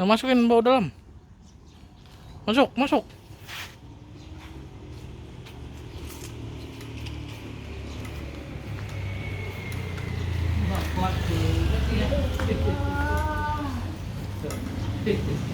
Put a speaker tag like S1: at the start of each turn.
S1: Nah, masukin bawa dalam. Masuk, masuk. Kuat tuh.